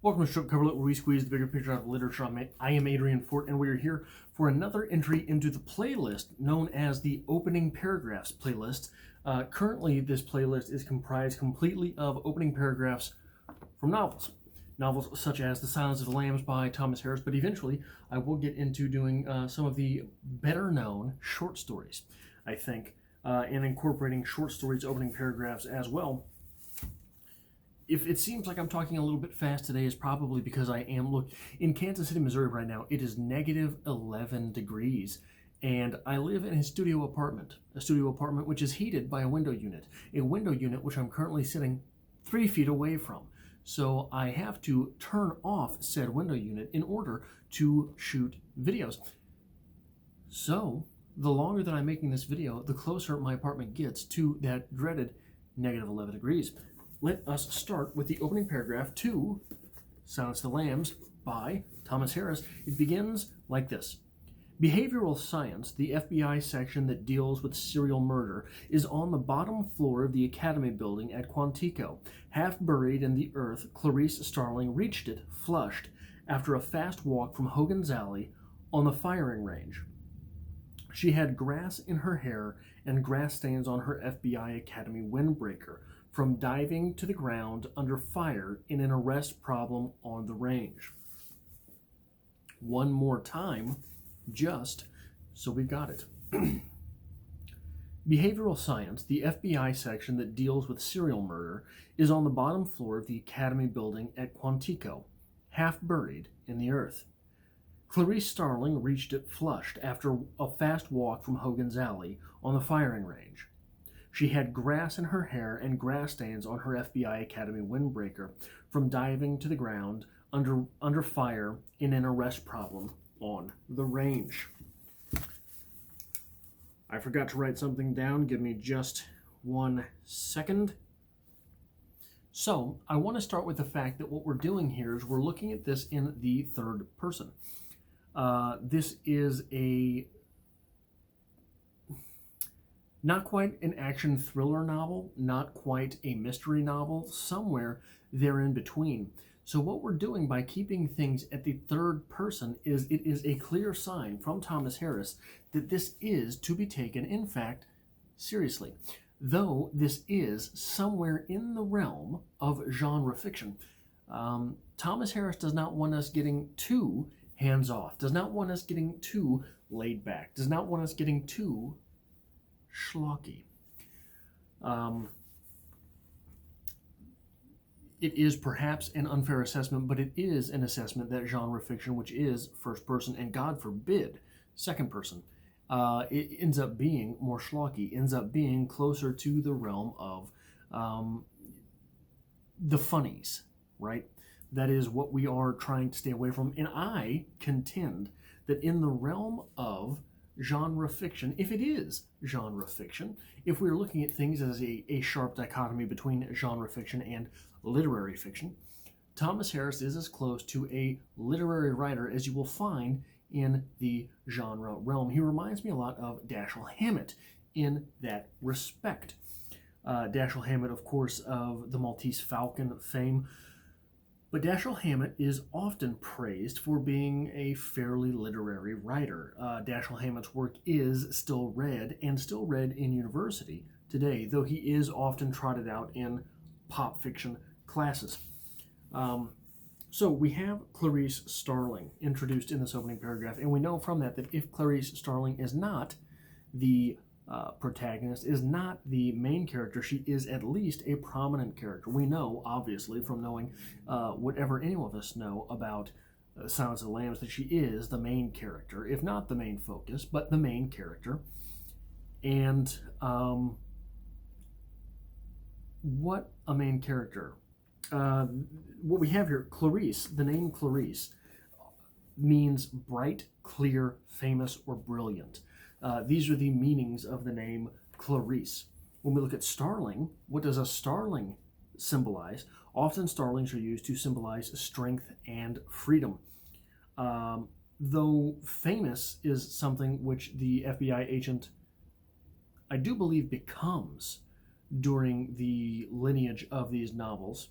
Welcome to Strip Cover Lit, where we squeeze the bigger picture out of literature. I am Adrian Fort, and we are here for another entry into the playlist known as the Opening Paragraphs playlist. Currently, this playlist is comprised completely of opening paragraphs from novels. Novels such as The Silence of the Lambs by Thomas Harris, but eventually I will get into doing some of the better-known short stories, I think, and incorporating short stories opening paragraphs as well. If it seems like I'm talking a little bit fast today, it's probably because I am. Look, in Kansas City, Missouri right now, it is negative 11 degrees, and I live in a studio apartment which is heated by a window unit which I'm currently sitting 3 feet away from. So I have to turn off said window unit in order to shoot videos. So the longer that I'm making this video, the closer my apartment gets to that dreaded negative 11 degrees. Let us start with the opening paragraph to Silence of the Lambs by Thomas Harris. It begins like this. Behavioral science, the FBI section that deals with serial murder, is on the bottom floor of the Academy building at Quantico. Half buried in the earth, Clarice Starling reached it, flushed, after a fast walk from Hogan's Alley on the firing range. She had grass in her hair and grass stains on her FBI Academy windbreaker from diving to the ground under fire in an arrest problem on the range. One more time, just so we got it. Behavioral science, the FBI section that deals with serial murder, is on the bottom floor of the Academy building at Quantico, half buried in the earth. Clarice Starling reached it flushed after a fast walk from Hogan's Alley on the firing range. She had grass in her hair and grass stains on her FBI Academy windbreaker from diving to the ground under fire in an arrest problem on the range. I forgot to write something down. Give me just 1 second. So I want to start with the fact that what we're doing here is we're looking at this in the third person. This is not quite an action thriller novel, not quite a mystery novel, somewhere there in between. So what we're doing by keeping things at the third person is it is a clear sign from Thomas Harris that this is to be taken, in fact, seriously. Though this is somewhere in the realm of genre fiction. Thomas Harris does not want us getting too hands-off, does not want us getting too laid back, does not want us getting too schlocky. It is perhaps an unfair assessment, but it is an assessment that genre fiction, which is first person and God forbid second person, it ends up being more schlocky, ends up being closer to the realm of the funnies, right? That is what we are trying to stay away from. And I contend that in the realm of genre fiction, if it is genre fiction, if we're looking at things as a sharp dichotomy between genre fiction and literary fiction, Thomas Harris is as close to a literary writer as you will find in the genre realm. He reminds me a lot of Dashiell Hammett in that respect. Dashiell Hammett, of course, of the Maltese Falcon fame. But Dashiell Hammett is often praised for being a fairly literary writer. Dashiell Hammett's work is still read in university today, though he is often trotted out in pop fiction classes. So we have Clarice Starling introduced in this opening paragraph, and we know from that if Clarice Starling is not the protagonist, is not the main character, she is at least a prominent character. We know, obviously, from knowing whatever any of us know about Silence of the Lambs, that she is the main character, if not the main focus, but the main character. And what a main character. What we have here, Clarice, the name Clarice, means bright, clear, famous, or brilliant. These are the meanings of the name Clarice. When we look at starling, what does a starling symbolize? Often starlings are used to symbolize strength and freedom. Though famous is something which the FBI agent, I do believe, becomes during the lineage of these novels.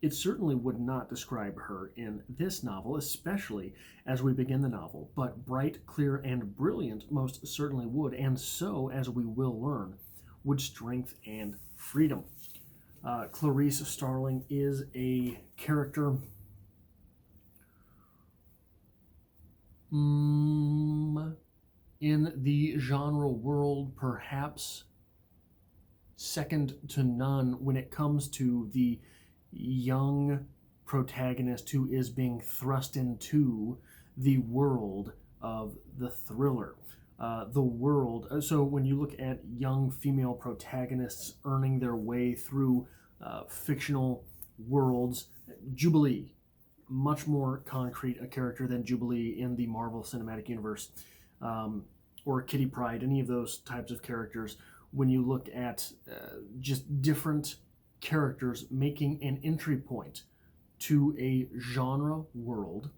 It certainly would not describe her in this novel, especially as we begin the novel, but bright, clear, and brilliant most certainly would, and so, as we will learn, would strength and freedom. Clarice Starling is a character in the genre world, perhaps second to none when it comes to the young protagonist who is being thrust into the world of the thriller. So when you look at young female protagonists earning their way through fictional worlds, Jubilee, much more concrete a character than Jubilee in the Marvel Cinematic Universe, or Kitty Pryde, any of those types of characters. When you look at just different characters making an entry point to a genre world,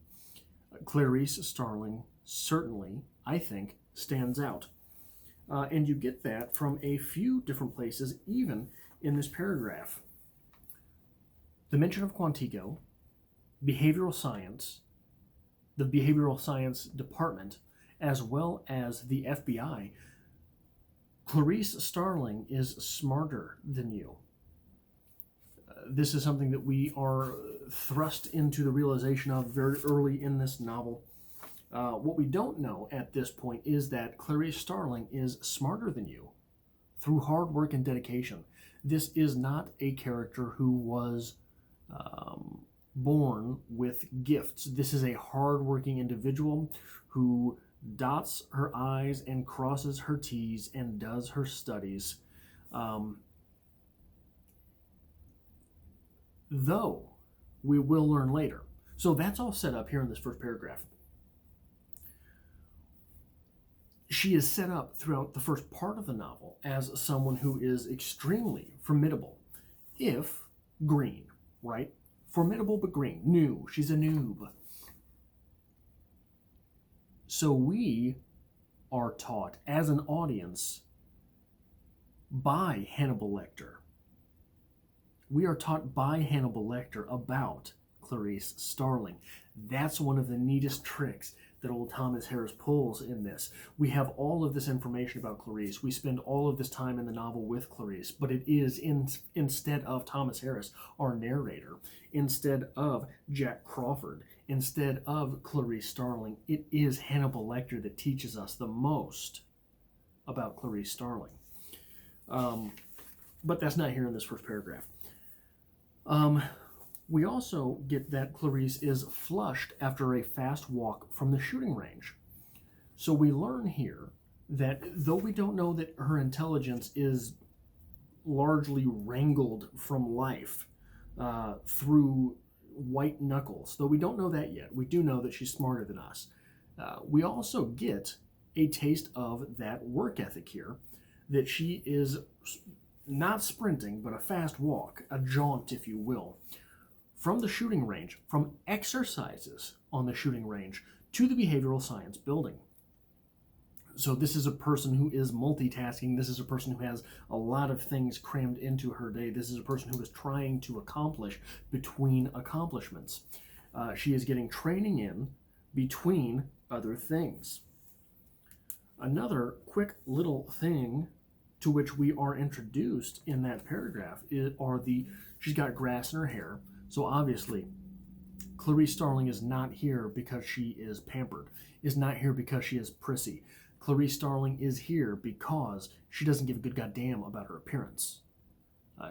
Clarice Starling certainly, I think, stands out. And you get that from a few different places, even in this paragraph. The mention of Quantico, behavioral science, the behavioral science department, as well as the FBI. Clarice Starling is smarter than you. This is something that we are thrust into the realization of very early in this novel. What we don't know at this point is that Clarice Starling is smarter than you through hard work and dedication. This is not a character who was born with gifts. This is a hard-working individual who dots her I's and crosses her T's and does her studies. Though we will learn later. So that's all set up here in this first paragraph. She is set up throughout the first part of the novel as someone who is extremely formidable, if green, right? Formidable but green. New. She's a noob. So we are taught as an audience by Hannibal Lecter. We are taught by Hannibal Lecter about Clarice Starling. That's one of the neatest tricks that old Thomas Harris pulls in this. We have all of this information about Clarice. We spend all of this time in the novel with Clarice, but it is instead of Thomas Harris, our narrator, instead of Jack Crawford, instead of Clarice Starling, it is Hannibal Lecter that teaches us the most about Clarice Starling. But that's not here in this first paragraph. We also get that Clarice is flushed after a fast walk from the shooting range. So we learn here that though we don't know that her intelligence is largely wrangled from life through white knuckles, though we don't know that yet, we do know that she's smarter than us. We also get a taste of that work ethic here, that she is not sprinting, but a fast walk, a jaunt, if you will, from the shooting range, from exercises on the shooting range to the behavioral science building. So this is a person who is multitasking. This is a person who has a lot of things crammed into her day. This is a person who is trying to accomplish between accomplishments. She is getting training in between other things. Another quick little thing to which we are introduced in that paragraph she's got grass in her hair. So obviously, Clarice Starling is not here because she is pampered, is not here because she is prissy. Clarice Starling is here because she doesn't give a good goddamn about her appearance.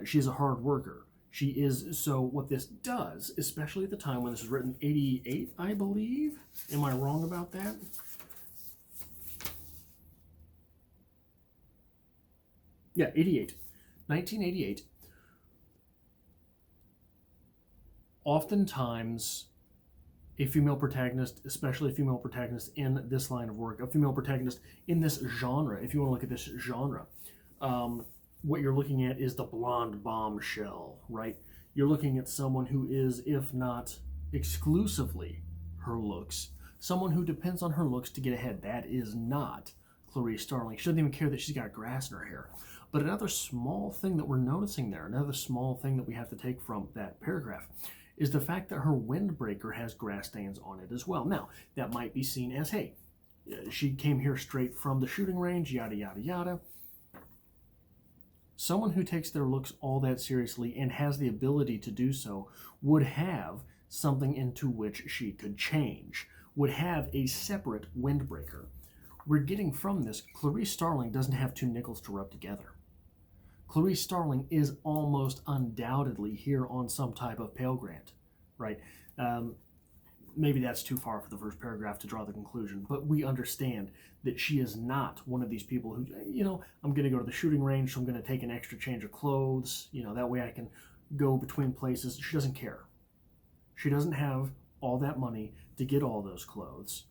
She is a hard worker. She is, so what this does, especially at the time when this was written, 88, I believe. Am I wrong about that? Yeah, 88. 1988. Oftentimes, a female protagonist, especially a female protagonist in this line of work, a female protagonist in this genre, if you want to look at this genre, what you're looking at is the blonde bombshell, right? You're looking at someone who is, if not exclusively her looks, someone who depends on her looks to get ahead. That is not Clarice Starling. She doesn't even care that she's got grass in her hair. But another small thing that we're noticing there, another small thing that we have to take from that paragraph, is the fact that her windbreaker has grass stains on it as well. Now, that might be seen as, hey, she came here straight from the shooting range, yada, yada, yada. Someone who takes their looks all that seriously and has the ability to do so would have something into which she could change, would have a separate windbreaker. We're getting from this, Clarice Starling doesn't have two nickels to rub together. Clarice Starling is almost undoubtedly here on some type of Pale Grant, right? Maybe that's too far for the first paragraph to draw the conclusion, but we understand that she is not one of these people who, I'm going to go to the shooting range, so I'm going to take an extra change of clothes, that way I can go between places. She doesn't care. She doesn't have all that money to get all those clothes.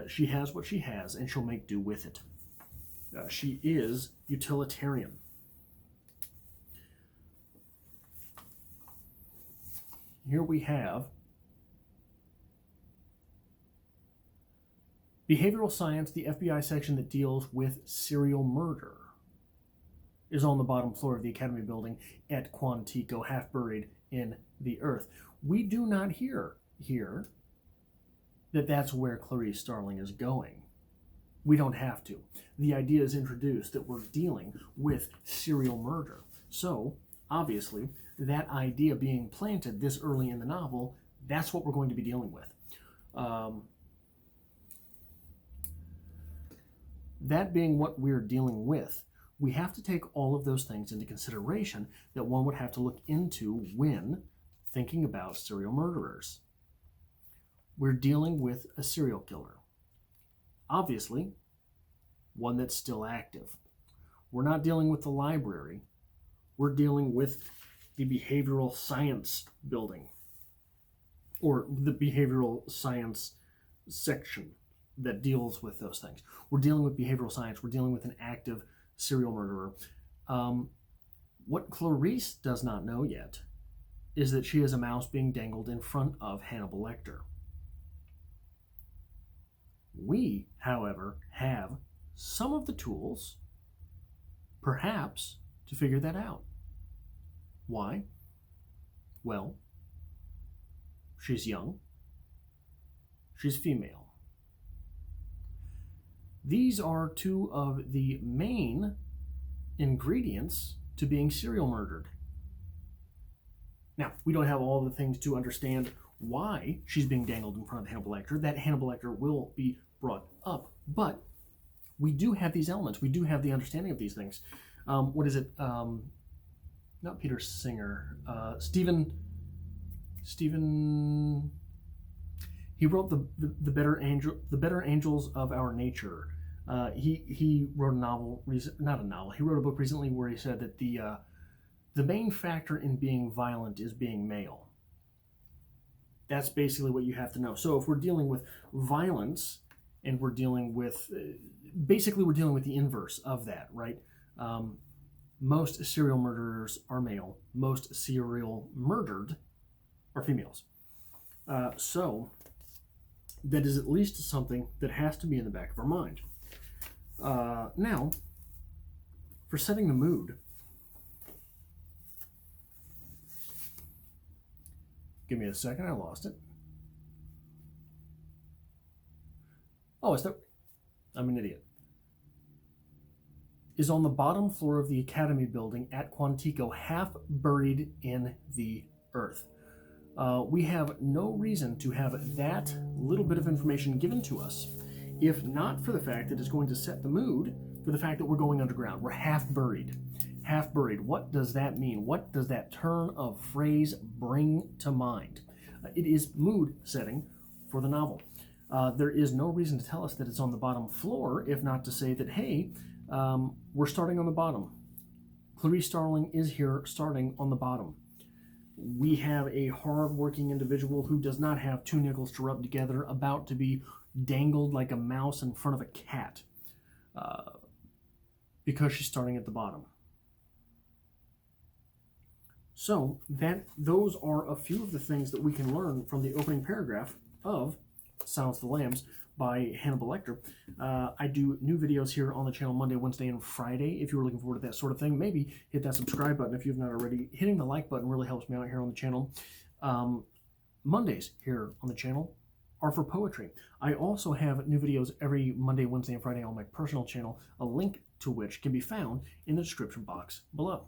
She has what she has, and she'll make do with it. She is utilitarian. Here we have behavioral science, the FBI section that deals with serial murder, is on the bottom floor of the Academy building at Quantico, half buried in the earth. We do not hear here that that's where Clarice Starling is going. We don't have to. The idea is introduced that we're dealing with serial murder. So, obviously, that idea being planted this early in the novel, that's what we're going to be dealing with. That being what we're dealing with, we have to take all of those things into consideration that one would have to look into when thinking about serial murderers. We're dealing with a serial killer. Obviously, one that's still active. We're not dealing with the library. We're dealing with the behavioral science building, or the behavioral science section that deals with those things. We're dealing with behavioral science. We're dealing with an active serial murderer. What Clarice does not know yet is that she is a mouse being dangled in front of Hannibal Lecter. We, however, have some of the tools, perhaps, to figure that out. Why? Well, she's young. She's female. These are two of the main ingredients to being serial murdered. Now, we don't have all the things to understand why she's being dangled in front of Hannibal Lecter. That Hannibal Lecter will be brought up, but we do have these elements. We do have the understanding of these things. What is it? Not Peter Singer. Stephen. He wrote the Better Angels of Our Nature. He wrote a novel, not a novel. He wrote a book recently where he said that the main factor in being violent is being male. That's basically what you have to know. So if we're dealing with violence, and we're dealing with, basically we're dealing with the inverse of that, right? Most serial murderers are male. Most serial murdered are females. So that is at least something that has to be in the back of our mind. Now, for setting the mood, give me a second, I lost it. Oh, I'm an idiot. Is on the bottom floor of the Academy building at Quantico, half buried in the earth. We have no reason to have that little bit of information given to us, if not for the fact that it's going to set the mood for the fact that we're going underground. We're half buried. Half buried. What does that mean? What does that turn of phrase bring to mind? It is mood setting for the novel. There is no reason to tell us that it's on the bottom floor, if not to say that, hey, we're starting on the bottom. Clarice Starling is here starting on the bottom. We have a hard-working individual who does not have two nickels to rub together, about to be dangled like a mouse in front of a cat, because she's starting at the bottom. So those are a few of the things that we can learn from the opening paragraph of Silence the Lambs by Hannibal Lecter. I do new videos here on the channel Monday, Wednesday, and Friday. If you're looking forward to that sort of thing, maybe hit that subscribe button if you've not already. Hitting the like button really helps me out here on the channel. Mondays here on the channel are for poetry. I also have new videos every Monday, Wednesday, and Friday on my personal channel, a link to which can be found in the description box below.